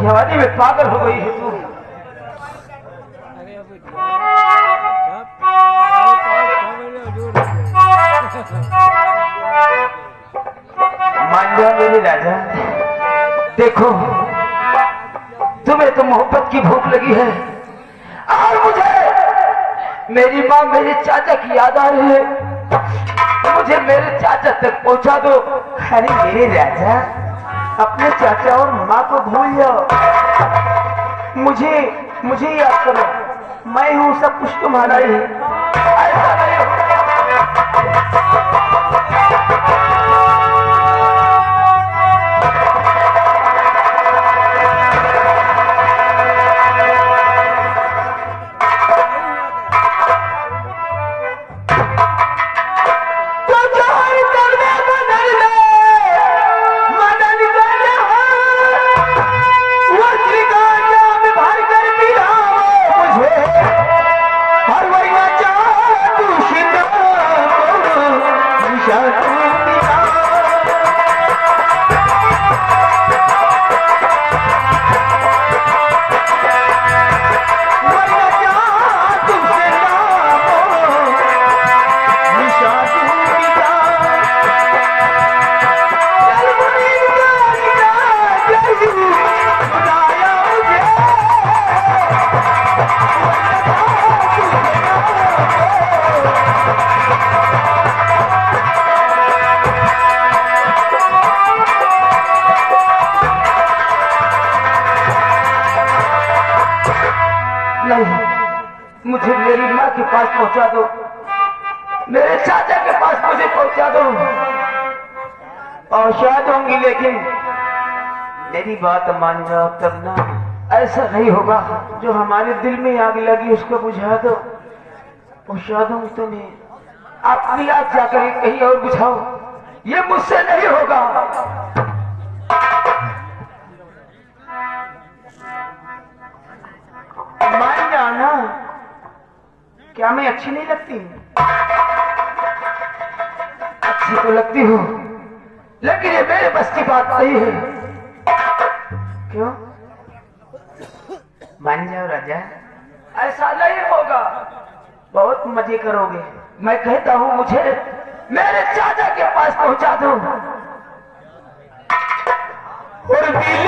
जवानी में पागल हो गई है तू। मान लिया मेरे राजा, देखो तुम्हें तो मोहब्बत की भूख लगी है और मुझे मेरी माँ मेरे चाचा की याद आ रही है, मुझे मेरे चाचा तक पहुंचा दो। अरे मेरे राजा, अपने चाचा और माँ को भूल जाओ, मुझे याद करो, मैं हूँ सब कुछ तुम्हारा ही। ऐसा नहीं हो। नहीं, मुझे मेरी माँ के पास पहुंचा दो, मेरे चाचा के पास मुझे पहुंचा दो। पहुंचा दूंगी, लेकिन मेरी बात मान जाओ तब ना। ऐसा नहीं होगा, जो हमारे दिल में आग लगी उसको बुझा दो। पहुंचा दूंगी तुम्हें, अपनी आग जाकर कहीं और बुझाओ, ये मुझसे नहीं होगा। मान जाना, क्या मैं अच्छी नहीं लगती? अच्छी तो लगती हूँ, लेकिन ये मेरे बस की बात नहीं है। क्यों? मान जाओ राजा। ऐसा नहीं होगा, बहुत मजे करोगे। मैं कहता हूँ मुझे मेरे चाचा के पास पहुंचा दो। और भी